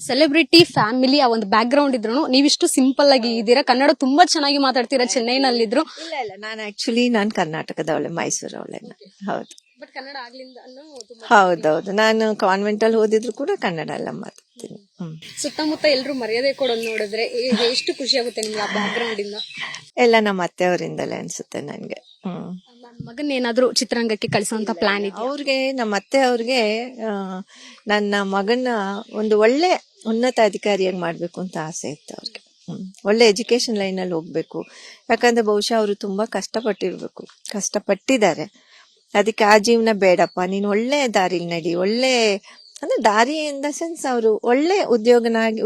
Celebrity family ಆ ಒಂದು back ground ಇದ್ರು ನೀವಿಷ್ಟು ಸಿಂಪಲ್ ಆಗಿ ಇದ್ದೀರಾ, ಕನ್ನಡ ತುಂಬಾ ಚೆನ್ನಾಗಿ ಮಾತಾಡ್ತೀರಾ, ಚೆನ್ನೈನಲ್ಲಿದ್ರು. ಇಲ್ಲ ನಾನು ಕರ್ನಾಟಕದವಳೆ, ಮೈಸೂರವಳೆ. ಹೌದು ಬಟ್ ಕನ್ನಡ ಆಗ್ಲಿಂದ ಹೌದೌದು, ನಾನು ಕಾನ್ವೆಂಟ್ ಅಲ್ಲಿ ಓದಿದ್ರು ಕೂಡ ಕನ್ನಡ ಎಲ್ಲ ಮಾತಾಡ್ತೀನಿ. ಸುತ್ತಮುತ್ತ ಎಲ್ರು ಮರ್ಯಾದೆ ಕೊಡೋದು ನೋಡಿದ್ರೆ ಎಷ್ಟು ಖುಷಿ ಆಗುತ್ತೆ ನಿಮ್ಗೆ ಆ ಬ್ಯಾಕ್ ಗ್ರೌಂಡ್ ಇಂದ? ಎಲ್ಲ ನಮ್ಮ ಅತ್ತೆಯವರಿಂದಲೇ ಅನ್ಸುತ್ತೆ ನನ್ಗೆ. ಮಗನ್ ಏನಾದ್ರು ಚಿತ್ರರಂಗಕ್ಕೆ ಕಳಿಸುವಂತ ಪ್ಲಾನ್ ಇದೆ? ಅವ್ರಿಗೆ, ನಮ್ಮ ಅತ್ತೆ ಅವ್ರಿಗೆ ನನ್ನ ಮಗನ ಒಂದು ಒಳ್ಳೆ ಉನ್ನತ ಅಧಿಕಾರಿಯಾಗಿ ಮಾಡ್ಬೇಕು ಅಂತ ಆಸೆ ಇತ್ತು ಅವ್ರಿಗೆ. ಒಳ್ಳೆ ಎಜುಕೇಶನ್ ಲೈನ್ ಅಲ್ಲಿ ಹೋಗ್ಬೇಕು. ಯಾಕಂದ್ರೆ ಬಹುಶಃ ಅವರು ತುಂಬಾ ಕಷ್ಟಪಟ್ಟಿದ್ದಾರೆ. ಅದಕ್ಕೆ ಆ ಜೀವನ ಬೇಡಪ್ಪ, ನೀನು ಒಳ್ಳೆ ದಾರಿಲಿ ನಡಿ, ಒಳ್ಳೆ ಅಂದ್ರೆ ದಾರಿ ಇನ್ ದ ಸೆನ್ಸ್ ಅವರು ಒಳ್ಳೆ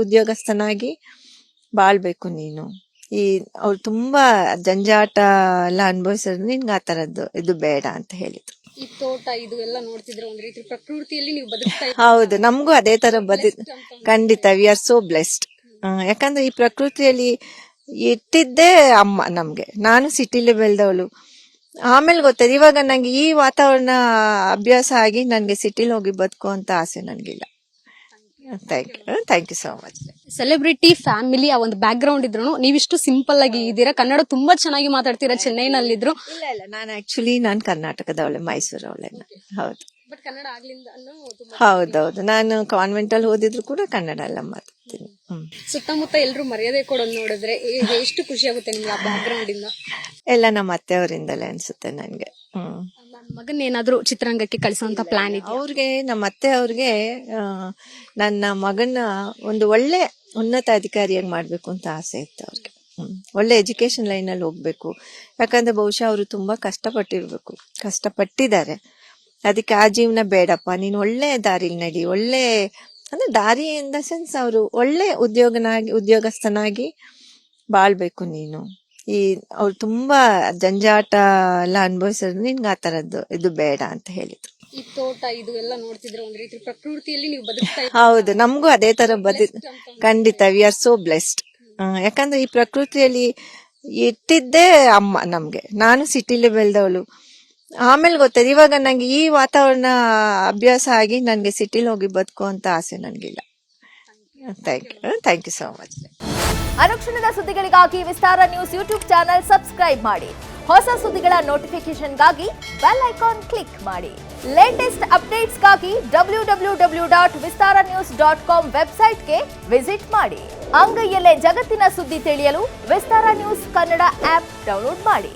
ಉದ್ಯೋಗಸ್ಥನಾಗಿ ಬಾಳ್ಬೇಕು ನೀನು. ಅವ್ರು ತುಂಬಾ ಜಂಜಾಟ ಎಲ್ಲ ಅನುಭವಿಸಿದ್ರು, ನಿನ್ಗೆ ಆ ತರದ್ದು ಇದು ಬೇಡ ಅಂತ ಹೇಳಿದ್ರು. ಈ ತೋಟ ಇದು ಎಲ್ಲ ನೋಡ್ತಿದ್ರೆ ಒಂದ್ ರೀತಿ ಪ್ರಕೃತಿಯಲ್ಲಿ ನೀವು ಬದುಕ್ತಾ ಹೌದು, ನಮಗೂ ಅದೇ ತರ ಖಂಡಿತ ವಿ ಆರ್ ಸೋ ಬ್ಲೆಸ್ಡ್. ಯಾಕಂದ್ರೆ ಈ ಪ್ರಕೃತಿಯಲ್ಲಿ ಇಟ್ಟಿದ್ದೇ ಅಮ್ಮ ನಮ್ಗೆ. ನಾನು ಸಿಟಿಲಿ ಬೆಳೆದವಳು. ಆಮೇಲೆ ಗೊತ್ತದ, ಇವಾಗ ನಂಗೆ ಈ ವಾತಾವರಣ ಅಭ್ಯಾಸ ಆಗಿ ನನ್ಗೆ ಸಿಟಿಲಿ ಹೋಗಿ ಬದುಕೋ ಅಂತ ಆಸೆ ನನ್ಗಿಲ್ಲ. Thank you so much. Celebrity family ಆ ಒಂದು ಬ್ಯಾಕ್ ಗ್ರೌಂಡ್ ಇದ್ರು ನೀವಿಷ್ಟು ಸಿಂಪಲ್ ಆಗಿ ಇದ್ದೀರಾ, ಕನ್ನಡ ತುಂಬಾ ಚೆನ್ನಾಗಿ ಮಾತಾಡ್ತೀರಾ, ಚೆನ್ನೈನಲ್ಲಿದ್ರು. ಇಲ್ಲ ನಾನು ಕರ್ನಾಟಕದವಳೆ, ಮೈಸೂರವಳೆ. ಹೌದು ಬಟ್ ಕನ್ನಡ ಆಗ್ಲಿಂದ ಹೌದೌದು, ನಾನು ಕಾನ್ವೆಂಟ್ ಅಲ್ಲಿ ಓದಿದ್ರು ಕೂಡ ಕನ್ನಡ ಎಲ್ಲ ಮಾತಾಡ್ತೀನಿ. ಸುತ್ತಮುತ್ತ ಎಲ್ರು ಮರ್ಯಾದೆ ಕೊಡೋದು ನೋಡಿದ್ರೆ ಎಷ್ಟು ಖುಷಿ ಆಗುತ್ತೆ ನಿಮ್ಗೆ ಆ ಬ್ಯಾಕ್ ಗ್ರೌಂಡ್ ಇಂದ? ಎಲ್ಲ ನಮ್ಮ ಅತ್ತೆಯವರಿಂದಲೇ ಅನ್ಸುತ್ತೆ ನನ್ಗೆ. ಮಗನ್ ಏನಾದ್ರು ಚಿತ್ರರಂಗಕ್ಕೆ ಕಳಿಸುವಂತ ಪ್ಲಾನ್ ಇದೆ? ಅವ್ರಿಗೆ, ನಮ್ಮ ಅತ್ತೆ ಅವ್ರಿಗೆ ನನ್ನ ಮಗನ ಒಂದು ಒಳ್ಳೆ ಉನ್ನತ ಅಧಿಕಾರಿಯಾಗಿ ಮಾಡ್ಬೇಕು ಅಂತ ಆಸೆ ಇತ್ತು ಅವ್ರಿಗೆ. ಒಳ್ಳೆ ಎಜುಕೇಶನ್ ಲೈನ್ ಅಲ್ಲಿ ಹೋಗ್ಬೇಕು. ಯಾಕಂದ್ರೆ ಬಹುಶಃ ಅವರು ತುಂಬಾ ಕಷ್ಟಪಟ್ಟಿದ್ದಾರೆ. ಅದಕ್ಕೆ ಆ ಜೀವನ ಬೇಡಪ್ಪ, ನೀನು ಒಳ್ಳೆ ದಾರಿಲಿ ನಡಿ, ಒಳ್ಳೆ ಅಂದ್ರೆ ದಾರಿ ಇನ್ ದ ಸೆನ್ಸ್ ಅವರು ಒಳ್ಳೆ ಉದ್ಯೋಗಸ್ಥನಾಗಿ ಬಾಳ್ಬೇಕು ನೀನು. ಅವ್ರು ತುಂಬಾ ಜಂಜಾಟ ಎಲ್ಲ ಅನುಭವಿಸಿದ್ರು, ನಿನ್ಗೆ ಆ ತರದ್ದು ಇದು ಬೇಡ ಅಂತ ಹೇಳಿದ್ರು. ಈ ತೋಟ ಇದು ಎಲ್ಲ ನೋಡ್ತಿದ್ರೆ ಒಂದ್ ರೀತಿ ಪ್ರಕೃತಿಯಲ್ಲಿ ನೀವು ಬದುಕ್ತಾ ಹೌದು, ನಮಗೂ ಅದೇ ತರ ಖಂಡಿತ ವಿ ಆರ್ ಸೋ ಬ್ಲೆಸ್ಡ್. ಯಾಕಂದ್ರೆ ಈ ಪ್ರಕೃತಿಯಲ್ಲಿ ಇಟ್ಟಿದ್ದೇ ಅಮ್ಮ ನಮ್ಗೆ. ನಾನು ಸಿಟಿಲಿ ಬೆಳೆದವಳು. ಆಮೇಲೆ ಗೊತ್ತದ, ಇವಾಗ ನಂಗೆ ಈ ವಾತಾವರಣ ಅಭ್ಯಾಸ ಆಗಿ ನನ್ಗೆ ಸಿಟಿಲಿ ಹೋಗಿ ಬದುಕೋ ಅಂತ ಆಸೆ ನನ್ಗಿಲ್ಲ. Thank you so much. ಅನುಕ್ಷಣದ ಸುದ್ದಿಗಳಿಗಾಗಿ Vistara news YouTube channel subscribe ಮಾಡಿ. ಹೊಸ ಸುದ್ದಿಗಳ ನೋಟಿಫಿಕೇಶನ್ಗಾಗಿ ಬೆಲ್ ಐಕಾನ್ ಕ್ಲಿಕ್ ಮಾಡಿ. ಲೇಟೆಸ್ಟ್ ಅಪ್ಡೇಟ್ಸ್ಗಾಗಿ www.vistaranews.com ವೆಬ್ಸೈಟ್ಗೆ ವಿಸಿಟ್ ಮಾಡಿ. ಅಂಗೈಯಲ್ಲೇ ಜಗತ್ತಿನ ಸುದ್ದಿ ತಿಳಿಯಲು Vistara news Kannada app download ಮಾಡಿ.